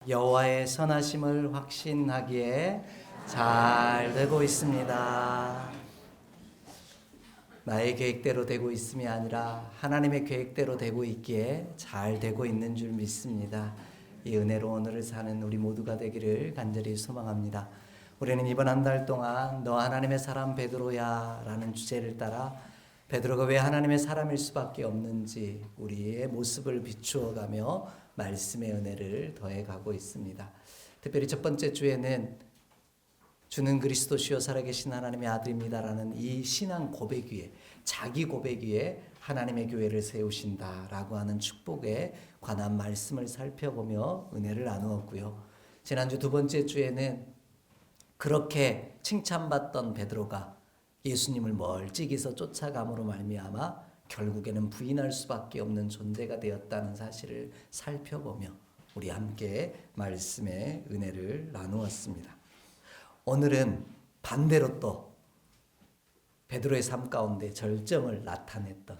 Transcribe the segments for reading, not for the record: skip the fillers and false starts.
여호와의 선하심을 확신하기에 잘 되고 있습니다. 나의 계획대로 되고 있음이 아니라 하나님의 계획대로 되고 있기에 잘 되고 있는 줄 믿습니다. 이 은혜로 오늘을 사는 우리 모두가 되기를 간절히 소망합니다. 우리는 이번 한 달 동안 너 하나님의 사람 베드로야 라는 주제를 따라 베드로가 왜 하나님의 사람일 수밖에 없는지 우리의 모습을 비추어가며 말씀의 은혜를 더해가고 있습니다. 특별히 첫 번째 주에는 주는 그리스도시요 살아계신 하나님의 아들입니다라는 이 신앙 고백 위에, 자기 고백 위에 하나님의 교회를 세우신다라고 하는 축복에 관한 말씀을 살펴보며 은혜를 나누었고요. 지난주 두 번째 주에는 그렇게 칭찬받던 베드로가 예수님을 멀찍이서 쫓아감으로 말미암아 결국에는 부인할 수밖에 없는 존재가 되었다는 사실을 살펴보며 우리 함께 말씀의 은혜를 나누었습니다. 오늘은 반대로 또 베드로의 삶 가운데 절정을 나타냈던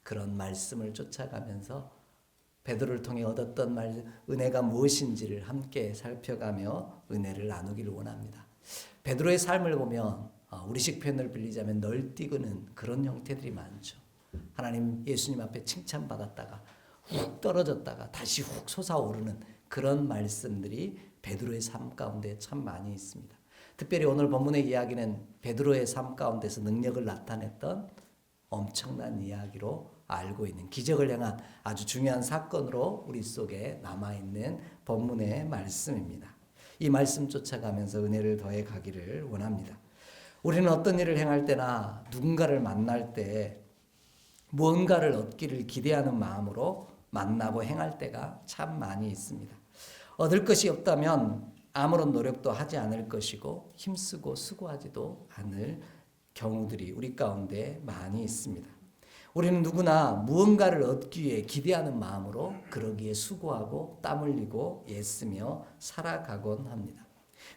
그런 말씀을 쫓아가면서 베드로를 통해 얻었던 은혜가 무엇인지를 함께 살펴가며 은혜를 나누기를 원합니다. 베드로의 삶을 보면 우리식 표현을 빌리자면 널뛰는 그런 형태들이 많죠. 하나님 예수님 앞에 칭찬받았다가 훅 떨어졌다가 다시 훅 솟아오르는 그런 말씀들이 베드로의 삶 가운데 참 많이 있습니다. 특별히 오늘 본문의 이야기는 베드로의 삶 가운데서 능력을 나타냈던 엄청난 이야기로 알고 있는 기적을 향한 아주 중요한 사건으로 우리 속에 남아있는 본문의 말씀입니다. 이 말씀 쫓아가면서 은혜를 더해 가기를 원합니다. 우리는 어떤 일을 행할 때나 누군가를 만날 때 무언가를 얻기를 기대하는 마음으로 만나고 행할 때가 참 많이 있습니다. 얻을 것이 없다면 아무런 노력도 하지 않을 것이고 힘쓰고 수고하지도 않을 경우들이 우리 가운데 많이 있습니다. 우리는 누구나 무언가를 얻기 위해 기대하는 마음으로 그러기에 수고하고 땀 흘리고 애쓰며 살아가곤 합니다.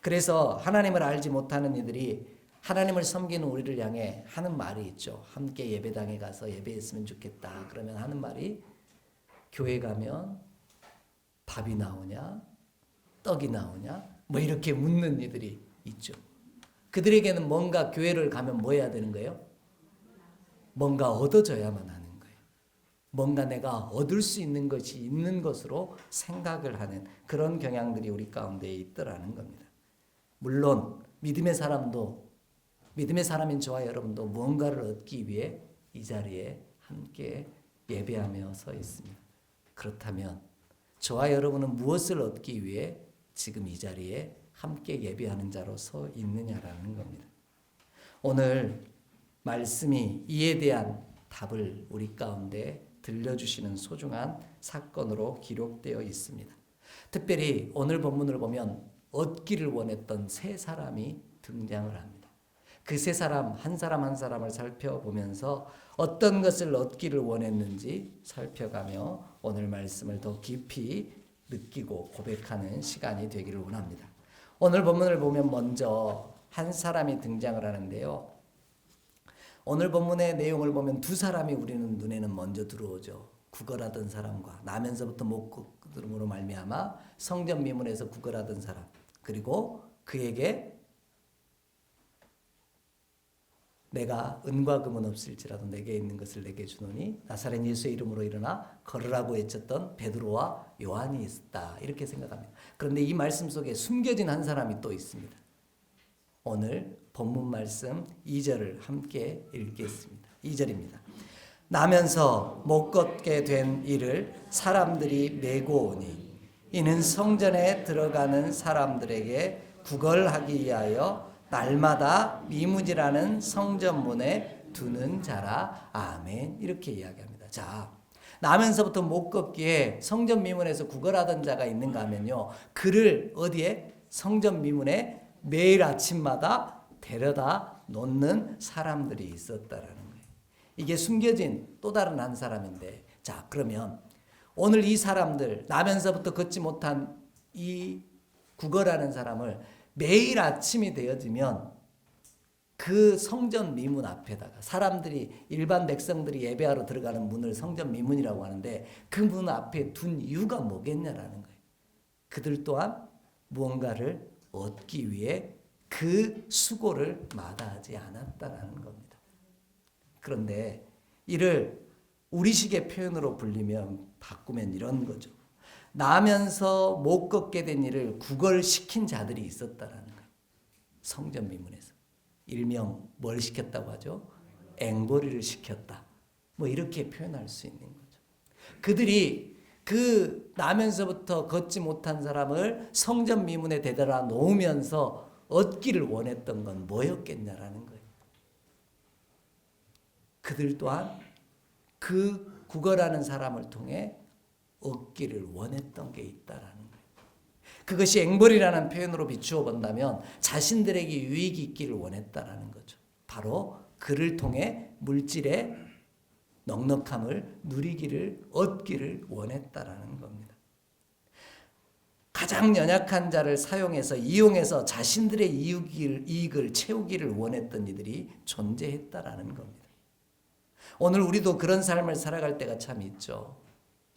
그래서 하나님을 알지 못하는 이들이 하나님을 섬기는 우리를 향해 하는 말이 있죠. 함께 예배당에 가서 예배했으면 좋겠다. 그러면 하는 말이 교회 가면 밥이 나오냐? 떡이 나오냐? 뭐 이렇게 묻는 이들이 있죠. 그들에게는 뭔가 교회를 가면 뭐 해야 되는 거예요? 뭔가 얻어져야만 하는 거예요. 뭔가 내가 얻을 수 있는 것이 있는 것으로 생각을 하는 그런 경향들이 우리 가운데 있더라는 겁니다. 물론 믿음의 사람인 저와 여러분도 무언가를 얻기 위해 이 자리에 함께 예배하며 서 있습니다. 그렇다면 저와 여러분은 무엇을 얻기 위해 지금 이 자리에 함께 예배하는 자로 서 있느냐라는 겁니다. 오늘 말씀이 이에 대한 답을 우리 가운데 들려주시는 소중한 사건으로 기록되어 있습니다. 특별히 오늘 본문을 보면 얻기를 원했던 세 사람이 등장을 합니다. 그 세 사람 한 사람을 살펴보면서 어떤 것을 얻기를 원했는지 살펴가며 오늘 말씀을 더 깊이 느끼고 고백하는 시간이 되기를 원합니다. 오늘 본문을 보면 먼저 한 사람이 등장을 하는데요. 오늘 본문의 내용을 보면 두 사람이 우리는 눈에는 먼저 들어오죠. 구걸하던 사람과 나면서부터 못 걸음으로 말미암아 성전 미문에서 구걸하던 사람, 그리고 그에게 내가 은과 금은 없을지라도 내게 있는 것을 내게 주노니 나사렛 예수의 이름으로 일어나 걸으라고 외쳤던 베드로와 요한이 있었다. 이렇게 생각합니다. 그런데 이 말씀 속에 숨겨진 한 사람이 또 있습니다. 오늘 본문 말씀 2절을 함께 읽겠습니다. 2절입니다. 나면서 못 걷게 된 이를 사람들이 메고 오니 이는 성전에 들어가는 사람들에게 구걸하기 위하여 날마다 미문이라는 성전문에 두는 자라. 아멘. 이렇게 이야기합니다. 자, 나면서부터 못 걷기에 성전 미문에서 구걸하던 자가 있는가 하면요, 그를 어디에? 성전 미문에 매일 아침마다 데려다 놓는 사람들이 있었다라는 거예요. 이게 숨겨진 또 다른 한 사람인데, 자, 그러면 오늘 이 사람들, 나면서부터 걷지 못한 이 구걸하는 사람을 매일 아침이 되어지면 그 성전 미문 앞에다가 사람들이, 일반 백성들이 예배하러 들어가는 문을 성전 미문이라고 하는데 그 문 앞에 둔 이유가 뭐겠냐라는 거예요. 그들 또한 무언가를 얻기 위해 그 수고를 마다하지 않았다라는 겁니다. 그런데 이를 우리식의 표현으로 바꾸면 이런 거죠. 나면서 못 걷게 된 일을 구걸시킨 자들이 있었다라는 거예요. 성전 미문에서. 일명 뭘 시켰다고 하죠? 앵벌이를 시켰다. 뭐 이렇게 표현할 수 있는 거죠. 그들이 그 나면서부터 걷지 못한 사람을 성전 미문에 대달아 놓으면서 얻기를 원했던 건 뭐였겠냐라는 거예요. 그들 또한 그 구걸하는 사람을 통해 얻기를 원했던 게 있다라는 거예요. 그것이 앵벌이라는 표현으로 비추어 본다면 자신들에게 유익이 있기를 원했다라는 거죠. 바로 그를 통해 물질의 넉넉함을 누리기를 얻기를 원했다라는 겁니다. 가장 연약한 자를 이용해서 자신들의 이익을 채우기를 원했던 이들이 존재했다라는 겁니다. 오늘 우리도 그런 삶을 살아갈 때가 참 있죠.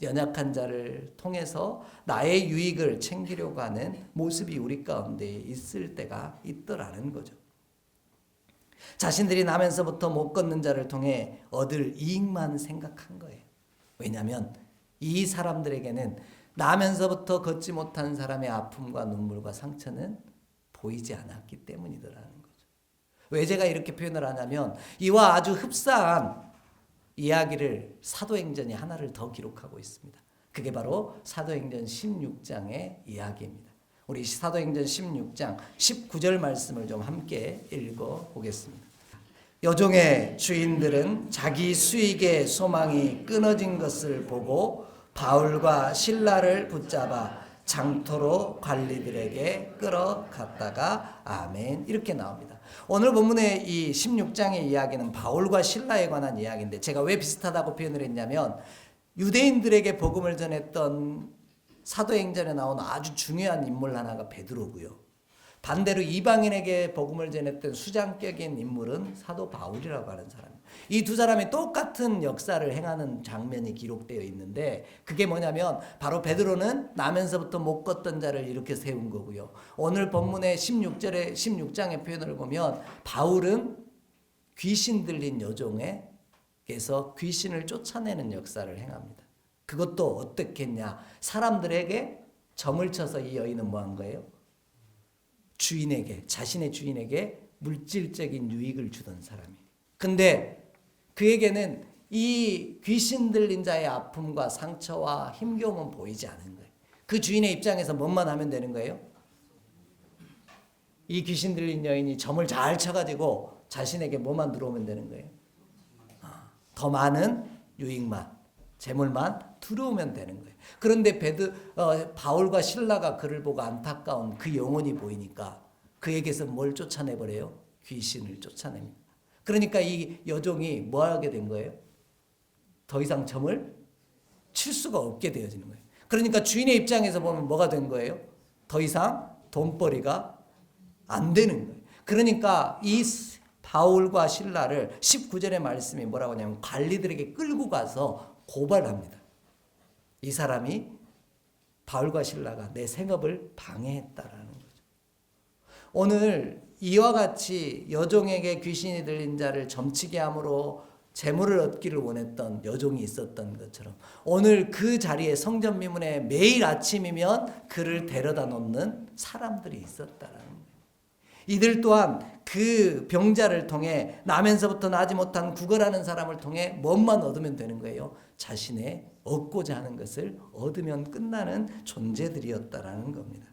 연약한 자를 통해서 나의 유익을 챙기려고 하는 모습이 우리 가운데 있을 때가 있더라는 거죠. 자신들이 나면서부터 못 걷는 자를 통해 얻을 이익만 생각한 거예요. 왜냐하면 이 사람들에게는 나면서부터 걷지 못한 사람의 아픔과 눈물과 상처는 보이지 않았기 때문이더라는 거죠. 왜 제가 이렇게 표현을 하냐면 이와 아주 흡사한 이야기를 사도행전이 하나를 더 기록하고 있습니다. 그게 바로 사도행전 16장의 이야기입니다. 우리 사도행전 16장 19절 말씀을 좀 함께 읽어보겠습니다. 여종의 주인들은 자기 수익의 소망이 끊어진 것을 보고 바울과 실라를 붙잡아 장터로 관리들에게 끌어갔다가 아멘 이렇게 나옵니다. 오늘 본문의 이 16장의 이야기는 바울과 실라에 관한 이야기인데 제가 왜 비슷하다고 표현을 했냐면 유대인들에게 복음을 전했던 사도행전에 나오는 아주 중요한 인물 하나가 베드로고요. 반대로 이방인에게 복음을 전했던 수장격인 인물은 사도 바울이라고 하는 사람입니다. 이 두 사람이 똑같은 역사를 행하는 장면이 기록되어 있는데 그게 뭐냐면 바로 베드로는 나면서부터 못 걷던 자를 이렇게 세운 거고요. 오늘 본문의 16장의 표현을 보면 바울은 귀신 들린 여종에게서 귀신을 쫓아내는 역사를 행합니다. 그것도 어떻게 했냐? 사람들에게 점을 쳐서 이 여인은 뭐 한 거예요? 자신의 주인에게 물질적인 유익을 주던 사람이에요. 근데 그에게는 이 귀신 들린 자의 아픔과 상처와 힘겨움은 보이지 않은 거예요. 그 주인의 입장에서 뭐만 하면 되는 거예요? 이 귀신 들린 여인이 점을 잘 쳐가지고 자신에게 뭐만 들어오면 되는 거예요? 더 많은 유익만, 재물만 들어오면 되는 거예요. 그런데 바울과 실라가 그를 보고 안타까운 그 영혼이 보이니까 그에게서 뭘 쫓아내버려요? 귀신을 쫓아냅니다. 그러니까 이 여종이 뭐 하게 된 거예요? 더 이상 점을 칠 수가 없게 되어지는 거예요. 그러니까 주인의 입장에서 보면 뭐가 된 거예요? 더 이상 돈벌이가 안 되는 거예요. 그러니까 이 바울과 실라를 19절의 말씀이 뭐라고 하냐면 관리들에게 끌고 가서 고발합니다. 이 사람이 바울과 실라가 내 생업을 방해했다라는 거죠. 오늘 이와 같이 여종에게 귀신이 들린 자를 점치게 함으로 재물을 얻기를 원했던 여종이 있었던 것처럼 오늘 그 자리에 성전 미문에 매일 아침이면 그를 데려다 놓는 사람들이 있었다라는 거예요. 이들 또한 그 병자를 통해 나면서부터 나지 못한 구걸하는 사람을 통해 뭔만 얻으면 되는 거예요. 자신의 얻고자 하는 것을 얻으면 끝나는 존재들이었다라는 겁니다.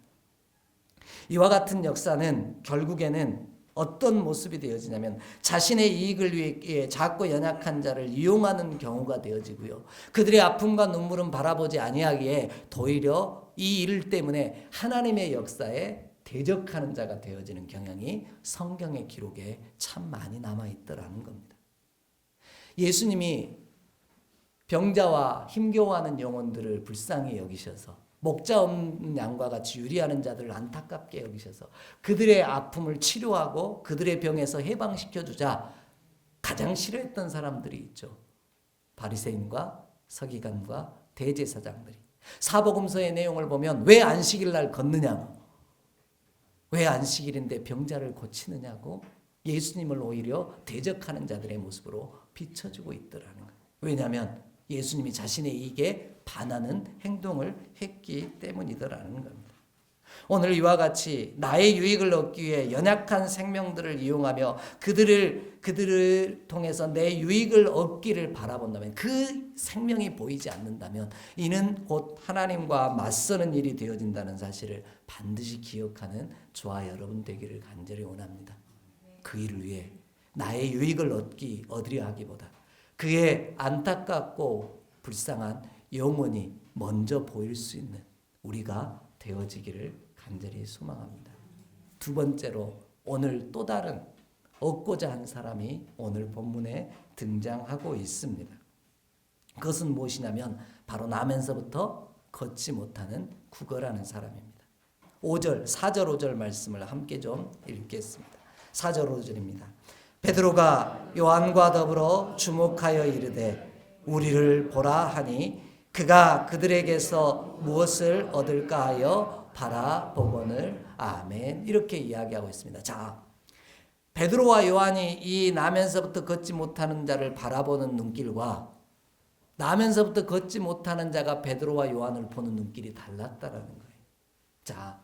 이와 같은 역사는 결국에는 어떤 모습이 되어지냐면 자신의 이익을 위해 작고 연약한 자를 이용하는 경우가 되어지고요. 그들의 아픔과 눈물은 바라보지 아니하기에 도리어 이 일 때문에 하나님의 역사에 대적하는 자가 되어지는 경향이 성경의 기록에 참 많이 남아있더라는 겁니다. 예수님이 병자와 힘겨워하는 영혼들을 불쌍히 여기셔서 목자 없는 양과 같이 유리하는 자들을 안타깝게 여기셔서 그들의 아픔을 치료하고 그들의 병에서 해방시켜주자 가장 싫어했던 사람들이 있죠. 바리새인과 서기관과 대제사장들이. 사복음서의 내용을 보면 왜 안식일 날 걷느냐고, 왜 안식일인데 병자를 고치느냐고 예수님을 오히려 대적하는 자들의 모습으로 비춰주고 있더라는 거예요. 왜냐하면 예수님이 자신의 이익에 반하는 행동을 했기 때문이더라는 겁니다. 오늘 이와 같이 나의 유익을 얻기 위해 연약한 생명들을 이용하며 그들을 통해서 내 유익을 얻기를 바라본다면, 그 생명이 보이지 않는다면 이는 곧 하나님과 맞서는 일이 되어진다는 사실을 반드시 기억하는 저와 여러분 되기를 간절히 원합니다. 그 일을 위해 나의 유익을 얻으려 하기보다 그의 안타깝고 불쌍한 영혼이 먼저 보일 수 있는 우리가 되어지기를 간절히 소망합니다. 두 번째로, 오늘 또 다른 얻고자 한 사람이 오늘 본문에 등장하고 있습니다. 그것은 무엇이냐면 바로 나면서부터 걷지 못하는 구걸하는 사람입니다. 4절 5절 말씀을 함께 좀 읽겠습니다. 4절 5절입니다. 베드로가 요한과 더불어 주목하여 이르되 우리를 보라 하니 그가 그들에게서 무엇을 얻을까 하여 바라보거늘. 아멘. 이렇게 이야기하고 있습니다. 자, 베드로와 요한이 이 나면서부터 걷지 못하는 자를 바라보는 눈길과 나면서부터 걷지 못하는 자가 베드로와 요한을 보는 눈길이 달랐다라는 거예요. 자,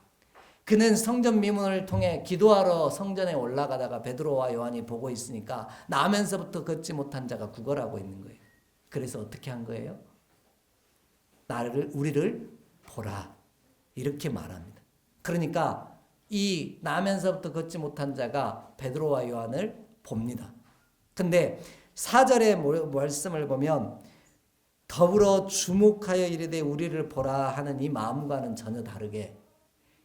그는 성전 미문을 통해 기도하러 성전에 올라가다가 베드로와 요한이 보고 있으니까 나면서부터 걷지 못한 자가 구걸하고 있는 거예요. 그래서 어떻게 한 거예요? 우리를 보라, 이렇게 말합니다. 그러니까 이 나면서부터 걷지 못한 자가 베드로와 요한을 봅니다. 근데 4절의 말씀을 보면 더불어 주목하여 이르되 우리를 보라 하는 이 마음과는 전혀 다르게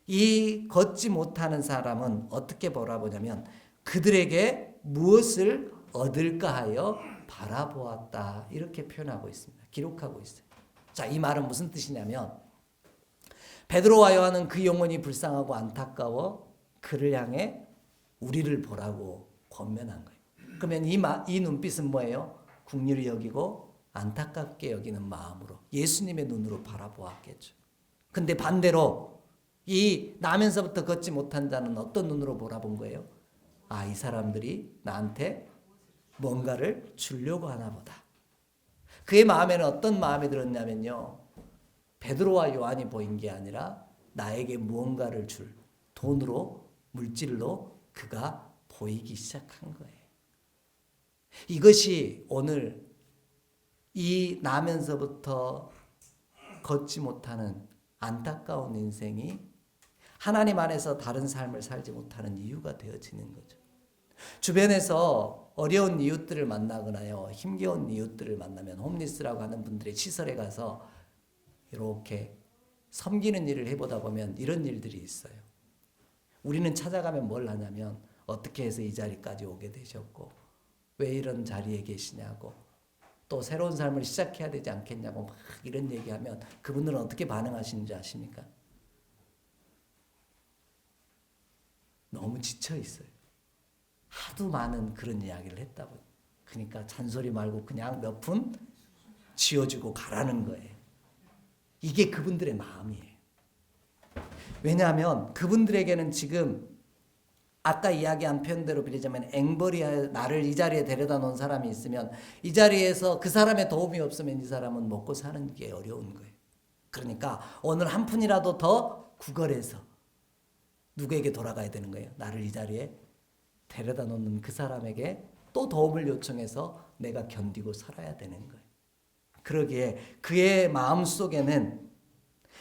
이 걷지 못하는 사람은 어떻게 바라보냐면 그들에게 무엇을 얻을까 하여 바라보았다, 이렇게 표현하고 있습니다. 기록하고 있어요. 자, 이 말은 무슨 뜻이냐면 베드로와 요한은 그 영혼이 불쌍하고 안타까워 그를 향해 우리를 보라고 권면한 거예요. 그러면 이 눈빛은 뭐예요? 긍휼히 여기고 안타깝게 여기는 마음으로 예수님의 눈으로 바라보았겠죠. 근데 반대로 이 나면서부터 걷지 못한 자는 어떤 눈으로 바라본 거예요? 아, 이 사람들이 나한테 뭔가를 주려고 하나 보다. 그의 마음에는 어떤 마음이 들었냐면요, 베드로와 요한이 보인 게 아니라 나에게 무언가를 줄 돈으로, 물질로 그가 보이기 시작한 거예요. 이것이 오늘 이 나면서부터 걷지 못하는 안타까운 인생이 하나님 안에서 다른 삶을 살지 못하는 이유가 되어지는 거죠. 주변에서 어려운 이웃들을 만나거나요, 힘겨운 이웃들을 만나면 홈리스라고 하는 분들의 시설에 가서 이렇게 섬기는 일을 해보다 보면 이런 일들이 있어요. 우리는 찾아가면 뭘 하냐면 어떻게 해서 이 자리까지 오게 되셨고 왜 이런 자리에 계시냐고, 또 새로운 삶을 시작해야 되지 않겠냐고 막 이런 얘기하면 그분들은 어떻게 반응하시는지 아십니까? 너무 지쳐 있어요. 하도 많은 그런 이야기를 했다고. 그러니까 잔소리 말고 그냥 몇 푼 쥐어주고 가라는 거예요. 이게 그분들의 마음이에요. 왜냐하면 그분들에게는 지금 아까 이야기한 표현대로 빌리자면 앵벌이 나를 이 자리에 데려다 놓은 사람이 있으면 이 자리에서 그 사람의 도움이 없으면 이 사람은 먹고 사는 게 어려운 거예요. 그러니까 오늘 한 푼이라도 더 구걸해서 누구에게 돌아가야 되는 거예요? 나를 이 자리에 데려다 놓는 그 사람에게 또 도움을 요청해서 내가 견디고 살아야 되는 거예요. 그러기에 그의 마음속에는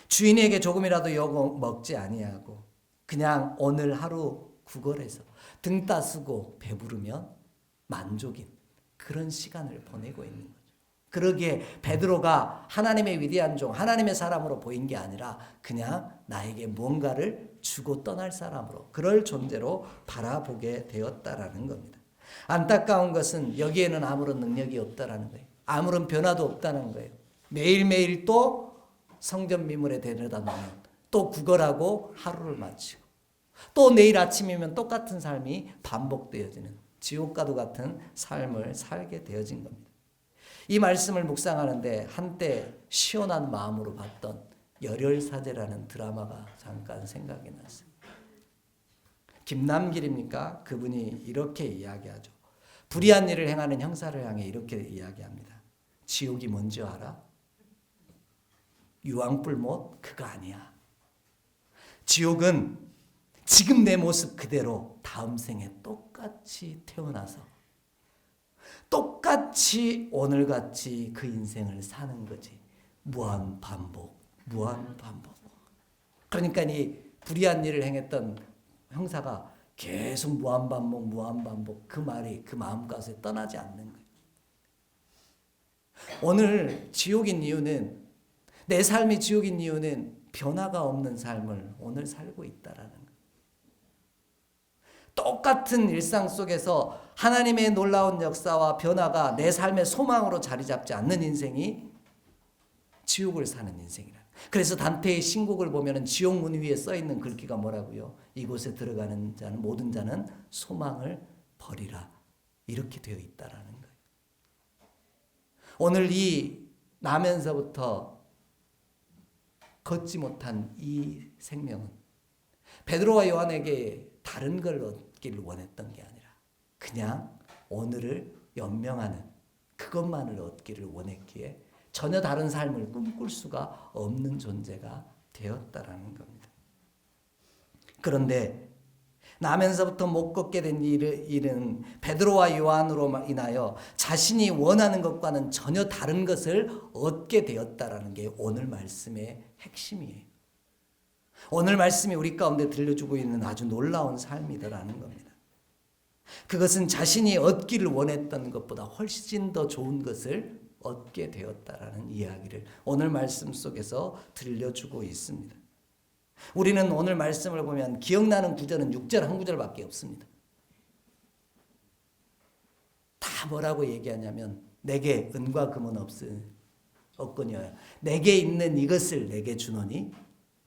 주인에게 조금이라도 욕 먹지 아니하고 그냥 오늘 하루 구걸해서 등 따스고 배부르면 만족인 그런 시간을 보내고 있는 거죠. 그러기에 베드로가 하나님의 위대한 종, 하나님의 사람으로 보인 게 아니라 그냥 나에게 뭔가를 주고 떠날 사람으로, 그럴 존재로 바라보게 되었다라는 겁니다. 안타까운 것은 여기에는 아무런 능력이 없다라는 거예요. 아무런 변화도 없다는 거예요. 매일매일 또 성전 미문에 데려다 놓으면 또 구걸하고 하루를 마치고 또 내일 아침이면 똑같은 삶이 반복되어지는 지옥과도 같은 삶을 살게 되어진 겁니다. 이 말씀을 묵상하는데 한때 시원한 마음으로 봤던 열혈사제라는 드라마가 잠깐 생각이 났어요. 김남길입니까? 그분이 이렇게 이야기하죠. 불의한 일을 행하는 형사를 향해 이렇게 이야기합니다. 지옥이 뭔지 알아? 유황불못 그거 아니야. 지옥은 지금 내 모습 그대로 다음 생에 똑같이 태어나서 똑같이 오늘같이 그 인생을 사는 거지. 무한 반복, 무한 반복. 그러니까 이 불의한 일을 행했던 형사가 계속 무한 반복, 무한 반복, 그 말이 그 마음가짐에 떠나지 않는 거예요. 오늘 지옥인 이유는, 내 삶이 지옥인 이유는 변화가 없는 삶을 오늘 살고 있다라는 거예요. 똑같은 일상 속에서 하나님의 놀라운 역사와 변화가 내 삶의 소망으로 자리 잡지 않는 인생이 지옥을 사는 인생이라. 그래서 단테의 신곡을 보면은 지옥 문 위에 써 있는 글귀가 뭐라고요? 이곳에 들어가는 자는, 모든 자는 소망을 버리라. 이렇게 되어 있다라는 거예요. 오늘 이 나면서부터 걷지 못한 이 생명은 베드로와 요한에게 다른 걸 얻기를 원했던 게 아니라 그냥 오늘을 연명하는 그것만을 얻기를 원했기에 전혀 다른 삶을 꿈꿀 수가 없는 존재가 되었다라는 겁니다. 그런데 나면서부터 못 걷게 된 일은 베드로와 요한으로 인하여 자신이 원하는 것과는 전혀 다른 것을 얻게 되었다라는 게 오늘 말씀의 핵심이에요. 오늘 말씀이 우리 가운데 들려주고 있는 아주 놀라운 삶이더라는 겁니다. 그것은 자신이 얻기를 원했던 것보다 훨씬 더 좋은 것을 얻게 되었다라는 이야기를 오늘 말씀 속에서 들려주고 있습니다. 우리는 오늘 말씀을 보면 기억나는 구절은 6절 한 구절밖에 없습니다. 다 뭐라고 얘기하냐면 내게 은과 금은 없거니와 내게 있는 이것을 내게 주노니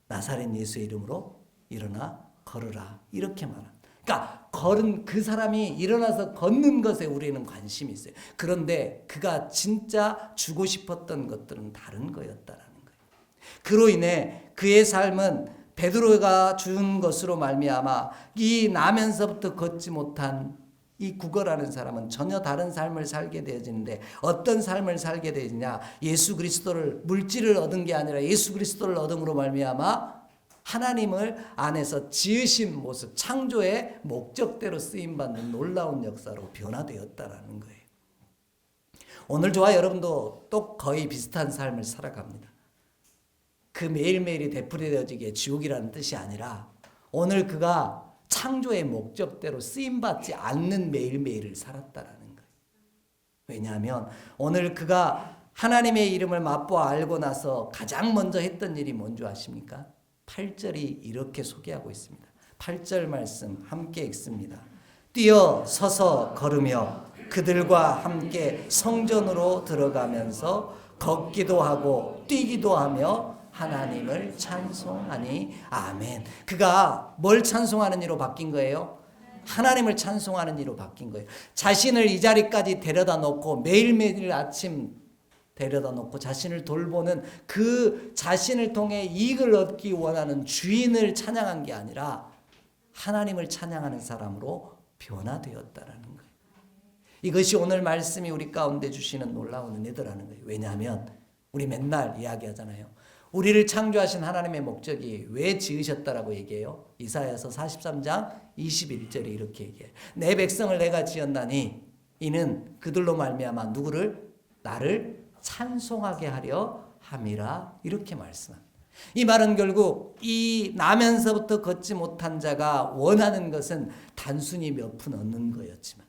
나사렛 예수의 이름으로 일어나 걸으라. 이렇게 말합니다. 그러니까 걸은 그 사람이 일어나서 걷는 것에 우리는 관심이 있어요. 그런데 그가 진짜 주고 싶었던 것들은 다른 거였다라는 거예요. 그로 인해 그의 삶은 베드로가 준 것으로 말미암아 이 나면서부터 걷지 못한 이 구걸하는 사람은 전혀 다른 삶을 살게 되어지는데 어떤 삶을 살게 되느냐? 예수 그리스도를, 물질을 얻은 게 아니라 예수 그리스도를 얻음으로 말미암아 하나님을 안에서 지으신 모습, 창조의 목적대로 쓰임받는 놀라운 역사로 변화되었다라는 거예요. 오늘 저와 여러분도 또 거의 비슷한 삶을 살아갑니다. 그 매일매일이 되풀이되어지기에 지옥이라는 뜻이 아니라 오늘 그가 창조의 목적대로 쓰임받지 않는 매일매일을 살았다라는 거예요. 왜냐하면 오늘 그가 하나님의 이름을 맛보아 알고 나서 가장 먼저 했던 일이 뭔지 아십니까? 8절이 이렇게 소개하고 있습니다. 8절 말씀 함께 읽습니다. 뛰어 서서 걸으며 그들과 함께 성전으로 들어가면서 걷기도 하고 뛰기도 하며 하나님을 찬송하니 아멘. 그가 뭘 찬송하는 이로 바뀐 거예요? 하나님을 찬송하는 이로 바뀐 거예요. 자신을 이 자리까지 데려다 놓고 매일매일 아침 데려다 놓고 자신을 돌보는 그 자신을 통해 이익을 얻기 원하는 주인을 찬양한 게 아니라 하나님을 찬양하는 사람으로 변화되었다라는 거예요. 이것이 오늘 말씀이 우리 가운데 주시는 놀라운 은혜더라는 거예요. 왜냐하면 우리 맨날 이야기하잖아요. 우리를 창조하신 하나님의 목적이 왜 지으셨다라고 얘기해요? 이사야서 43장 21절에 이렇게 얘기해요. 내 백성을 내가 지었나니 이는 그들로 말미암아 누구를? 나를 찬송하게 하려 함이라. 이렇게 말씀합니다. 이 말은 결국 이 나면서부터 걷지 못한 자가 원하는 것은 단순히 몇 푼 얻는 거였지만,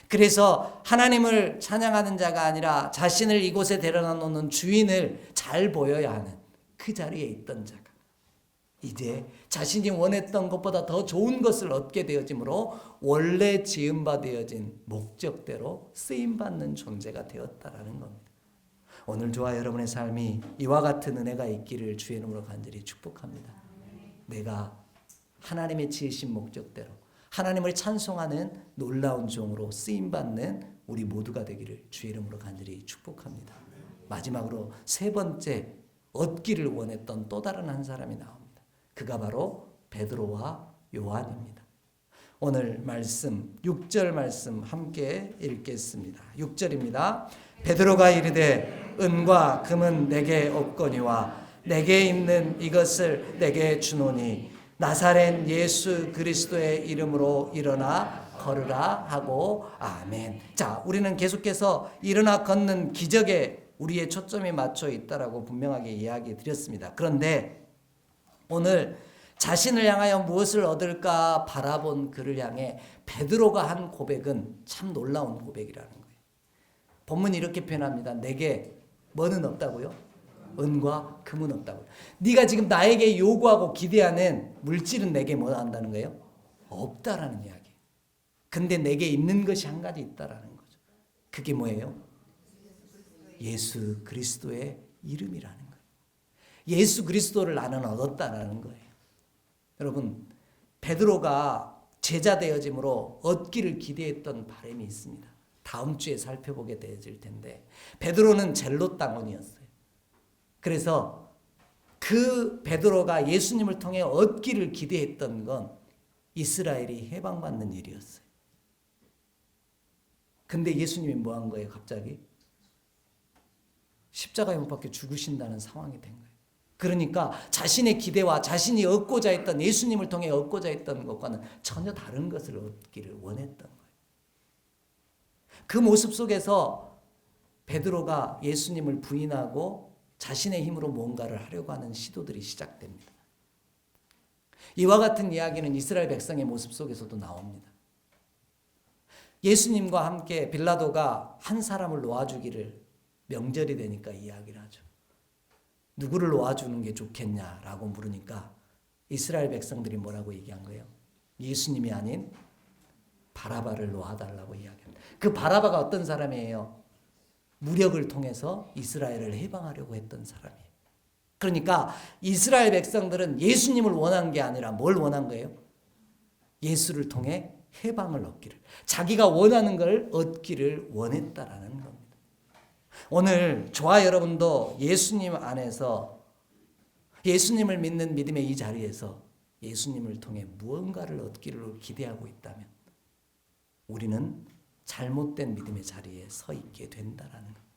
그래서 하나님을 찬양하는 자가 아니라 자신을 이곳에 데려다 놓는 주인을 잘 보여야 하는 그 자리에 있던 자가 이제 자신이 원했던 것보다 더 좋은 것을 얻게 되어지므로 원래 지음바 되어진 목적대로 쓰임받는 존재가 되었다라는 겁니다. 오늘 저와 여러분의 삶이 이와 같은 은혜가 있기를 주의 이름으로 간절히 축복합니다. 내가 하나님의 지으신 목적대로 하나님을 찬송하는 놀라운 종으로 쓰임받는 우리 모두가 되기를 주의 이름으로 간절히 축복합니다. 마지막으로 세 번째 얻기를 원했던 또 다른 한 사람이 나옵니다. 그가 바로 베드로와 요한입니다. 오늘 말씀 6절 말씀 함께 읽겠습니다. 6절입니다. 베드로가 이르되 은과 금은 내게 없거니와 내게 있는 이것을 내게 주노니 나사렛 예수 그리스도의 이름으로 일어나 걸으라 하고 아멘. 자, 우리는 계속해서 일어나 걷는 기적에 우리의 초점이 맞춰 있다라고 분명하게 이야기 드렸습니다. 그런데 오늘 자신을 향하여 무엇을 얻을까 바라본 그를 향해 베드로가 한 고백은 참 놀라운 고백이라는 거예요. 본문이 이렇게 표현합니다. 내게 뭐는 없다고요? 은과 금은 없다고요. 네가 지금 나에게 요구하고 기대하는 물질은 내게 뭐 한다는 거예요? 없다라는 이야기. 근데 내게 있는 것이 한 가지 있다라는 거죠. 그게 뭐예요? 예수 그리스도의 이름이라는 거예요. 예수 그리스도를 나는 얻었다라는 거예요. 여러분, 베드로가 제자 되어짐으로 얻기를 기대했던 바람이 있습니다. 다음 주에 살펴보게 되어질 텐데 베드로는 젤롯 당원이었어요. 그래서 그 베드로가 예수님을 통해 얻기를 기대했던 건 이스라엘이 해방받는 일이었어요. 근데 예수님이 뭐 한 거예요? 갑자기 십자가에 못 박혀 죽으신다는 상황이 된 거예요. 그러니까 자신의 기대와 자신이 얻고자 했던 예수님을 통해 얻고자 했던 것과는 전혀 다른 것을 얻기를 원했던 거예요. 그 모습 속에서 베드로가 예수님을 부인하고 자신의 힘으로 뭔가를 하려고 하는 시도들이 시작됩니다. 이와 같은 이야기는 이스라엘 백성의 모습 속에서도 나옵니다. 예수님과 함께 빌라도가 한 사람을 놓아주기를 명절이 되니까 이야기를 하죠. 누구를 놓아주는 게 좋겠냐라고 물으니까 이스라엘 백성들이 뭐라고 얘기한 거예요? 예수님이 아닌 바라바를 놓아달라고 이야기합니다. 그 바라바가 어떤 사람이에요? 무력을 통해서 이스라엘을 해방하려고 했던 사람이에요. 그러니까 이스라엘 백성들은 예수님을 원한 게 아니라 뭘 원한 거예요? 예수를 통해 해방을 얻기를, 자기가 원하는 걸 얻기를 원했다라는 겁니다. 오늘 저와 여러분도 예수님 안에서 예수님을 믿는 믿음의 이 자리에서 예수님을 통해 무언가를 얻기를 기대하고 있다면 우리는 잘못된 믿음의 자리에 서 있게 된다라는 거예요.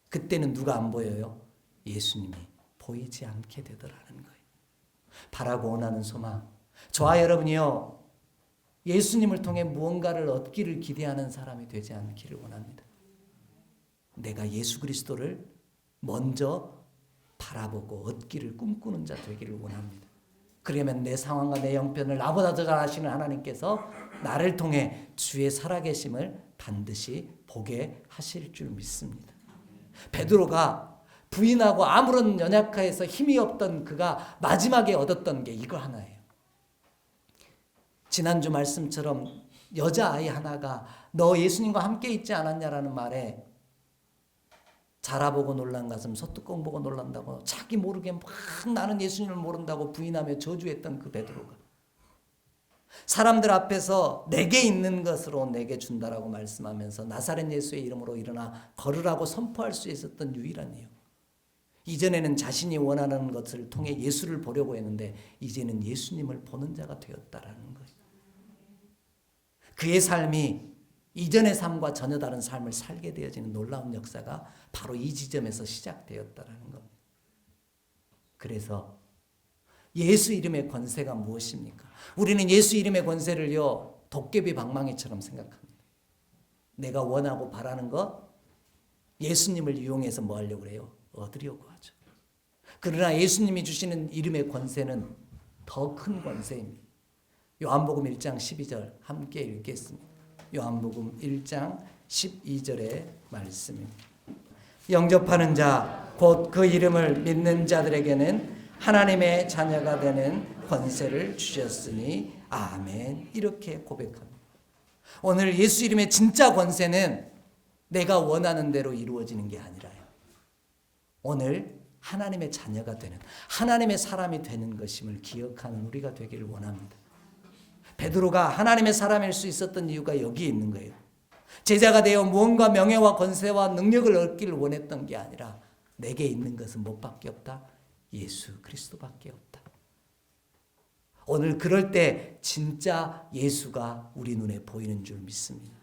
그때는 누가 안 보여요? 예수님이 보이지 않게 되더라는 거예요. 바라고 원하는 소망, 저와 여러분이요 예수님을 통해 무언가를 얻기를 기대하는 사람이 되지 않기를 원합니다. 내가 예수 그리스도를 먼저 바라보고 얻기를 꿈꾸는 자 되기를 원합니다. 그러면 내 상황과 내 형편을 나보다 더 잘 아시는 하나님께서 나를 통해 주의 살아계심을 반드시 보게 하실 줄 믿습니다. 베드로가 부인하고 아무런 연약해서 힘이 없던 그가 마지막에 얻었던 게 이거 하나예요. 지난주 말씀처럼 여자아이 하나가 너 예수님과 함께 있지 않았냐라는 말에 자라보고 놀란 가슴 소뚜껑 보고 놀란다고 자기 모르게 막 나는 예수님을 모른다고 부인하며 저주했던 그 베드로가 사람들 앞에서 내게 있는 것으로 내게 준다라고 말씀하면서 나사렛 예수의 이름으로 일어나 걸으라고 선포할 수 있었던 유일한 이유. 이전에는 자신이 원하는 것을 통해 예수를 보려고 했는데 이제는 예수님을 보는 자가 되었다라는 거예요. 그의 삶이 이전의 삶과 전혀 다른 삶을 살게 되어지는 놀라운 역사가 바로 이 지점에서 시작되었다라는 겁니다. 그래서 예수 이름의 권세가 무엇입니까? 우리는 예수 이름의 권세를요 도깨비 방망이처럼 생각합니다. 내가 원하고 바라는 것 예수님을 이용해서 뭐 하려고 그래요? 얻으려고 하죠. 그러나 예수님이 주시는 이름의 권세는 더 큰 권세입니다. 요한복음 1장 12절 함께 읽겠습니다. 요한복음 1장 12절의 말씀입니다. 영접하는 자 곧 그 이름을 믿는 자들에게는 하나님의 자녀가 되는 권세를 주셨으니 아멘. 이렇게 고백합니다. 오늘 예수 이름의 진짜 권세는 내가 원하는 대로 이루어지는 게 아니라요. 오늘 하나님의 자녀가 되는 하나님의 사람이 되는 것임을 기억하는 우리가 되기를 원합니다. 베드로가 하나님의 사람일 수 있었던 이유가 여기에 있는 거예요. 제자가 되어 무언가 명예와 권세와 능력을 얻기를 원했던 게 아니라 내게 있는 것은 못밖에 없다. 예수 그리스도밖에 없다. 오늘 그럴 때 진짜 예수가 우리 눈에 보이는 줄 믿습니다.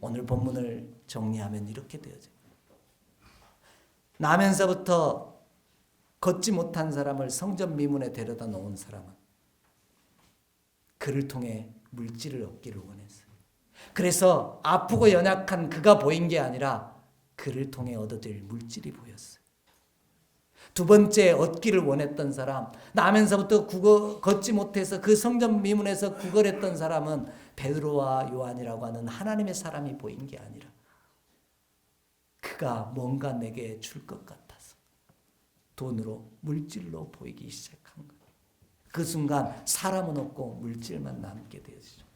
오늘 본문을 정리하면 이렇게 되어져요. 나면서부터 걷지 못한 사람을 성전 미문에 데려다 놓은 사람은 그를 통해 물질을 얻기를 원했어요. 그래서 아프고 연약한 그가 보인 게 아니라 그를 통해 얻어질 물질이 보였어요. 두 번째, 얻기를 원했던 사람, 나면서부터 걷지 못해서 그 성전 미문에서 구걸했던 사람은 베드로와 요한이라고 하는 하나님의 사람이 보인 게 아니라 그가 뭔가 내게 줄 것 같아서 돈으로, 물질로 보이기 시작한 거예요. 그 순간 사람은 없고 물질만 남게 되어지죠.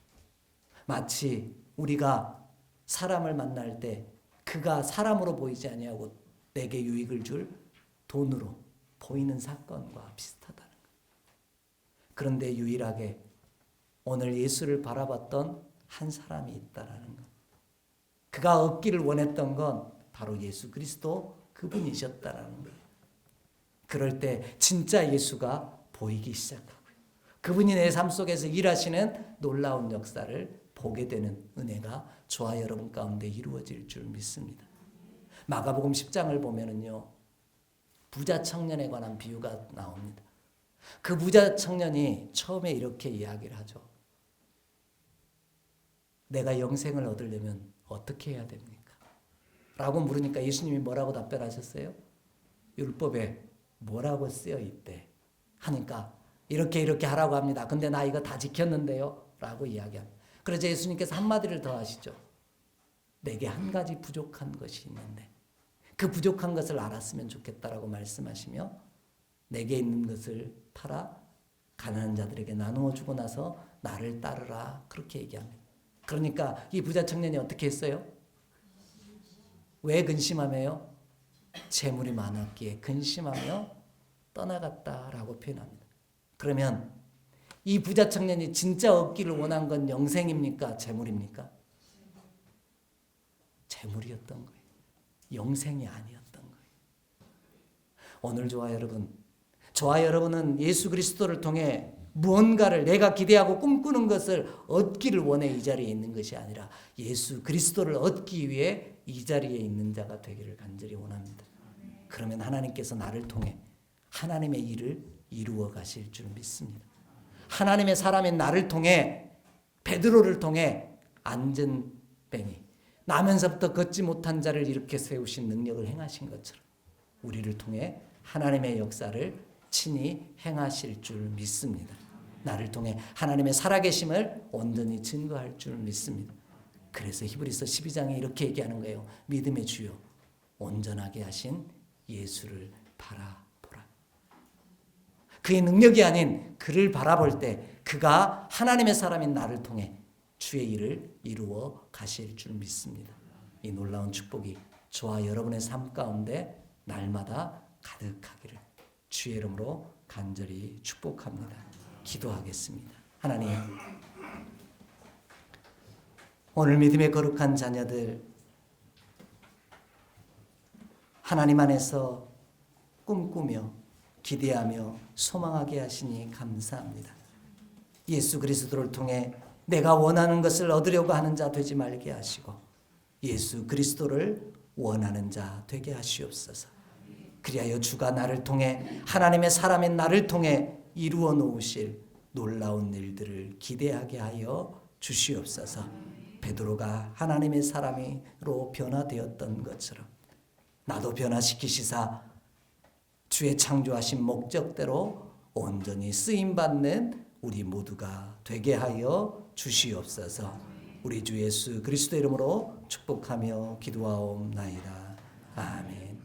마치 우리가 사람을 만날 때 그가 사람으로 보이지 아니하고 내게 유익을 줄 돈으로 보이는 사건과 비슷하다는 거예요. 그런데 유일하게 오늘 예수를 바라봤던 한 사람이 있다라는 것. 그가 얻기를 원했던 건 바로 예수 그리스도 그분이셨다라는 거예요. 그럴 때 진짜 예수가 보이기 시작하고요. 그분이 내 삶 속에서 일하시는 놀라운 역사를 보게 되는 은혜가 저와 여러분 가운데 이루어질 줄 믿습니다. 마가복음 10장을 보면은요, 부자 청년에 관한 비유가 나옵니다. 그 부자 청년이 처음에 이렇게 이야기를 하죠. 내가 영생을 얻으려면 어떻게 해야 됩니까? 라고 물으니까 예수님이 뭐라고 답변하셨어요? 율법에 뭐라고 쓰여 있대? 하니까 이렇게 하라고 합니다. 근데 나 이거 다 지켰는데요? 라고 이야기합니다. 그래서 예수님께서 한마디를 더 하시죠. 내게 한 가지 부족한 것이 있는데 그 부족한 것을 알았으면 좋겠다라고 말씀하시며 내게 있는 것을 팔아 가난한 자들에게 나누어 주고 나서 나를 따르라 그렇게 얘기합니다. 그러니까 이 부자 청년이 어떻게 했어요? 왜 근심하며요? 재물이 많았기에 근심하며 떠나갔다라고 표현합니다. 그러면 이 부자 청년이 진짜 얻기를 원한 건 영생입니까? 재물입니까? 재물이었던 거예요. 영생이 아니었던 거예요. 오늘 저와 여러분은 예수 그리스도를 통해 무언가를 내가 기대하고 꿈꾸는 것을 얻기를 원해 이 자리에 있는 것이 아니라 예수 그리스도를 얻기 위해 이 자리에 있는 자가 되기를 간절히 원합니다. 그러면 하나님께서 나를 통해 하나님의 일을 이루어 가실 줄 믿습니다. 하나님의 사람인 나를 통해, 베드로를 통해 안전뱅이, 나면서부터 걷지 못한 자를 일으켜 세우신 능력을 행하신 것처럼 우리를 통해 하나님의 역사를 친히 행하실 줄 믿습니다. 나를 통해 하나님의 살아계심을 온전히 증거할 줄 믿습니다. 그래서 히브리서 12장에 이렇게 얘기하는 거예요. 믿음의 주요 온전하게 하신 예수를 바라보라. 그의 능력이 아닌 그를 바라볼 때 그가 하나님의 사람인 나를 통해 주의 일을 이루어 가실 줄 믿습니다. 이 놀라운 축복이 저와 여러분의 삶 가운데 날마다 가득하기를 주의 이름으로 간절히 축복합니다. 기도하겠습니다. 하나님, 오늘 믿음의 거룩한 자녀들 하나님 안에서 꿈꾸며 기대하며 소망하게 하시니 감사합니다. 예수 그리스도를 통해 내가 원하는 것을 얻으려고 하는 자 되지 말게 하시고 예수 그리스도를 원하는 자 되게 하시옵소서. 그리하여 주가 나를 통해 하나님의 사람인 나를 통해 이루어 놓으실 놀라운 일들을 기대하게 하여 주시옵소서. 베드로가 하나님의 사람으로 변화되었던 것처럼 나도 변화시키시사 주의 창조하신 목적대로 온전히 쓰임받는 우리 모두가 되게 하여 주시옵소서. 우리 주 예수 그리스도 이름으로 축복하며 기도하옵나이다. 아멘.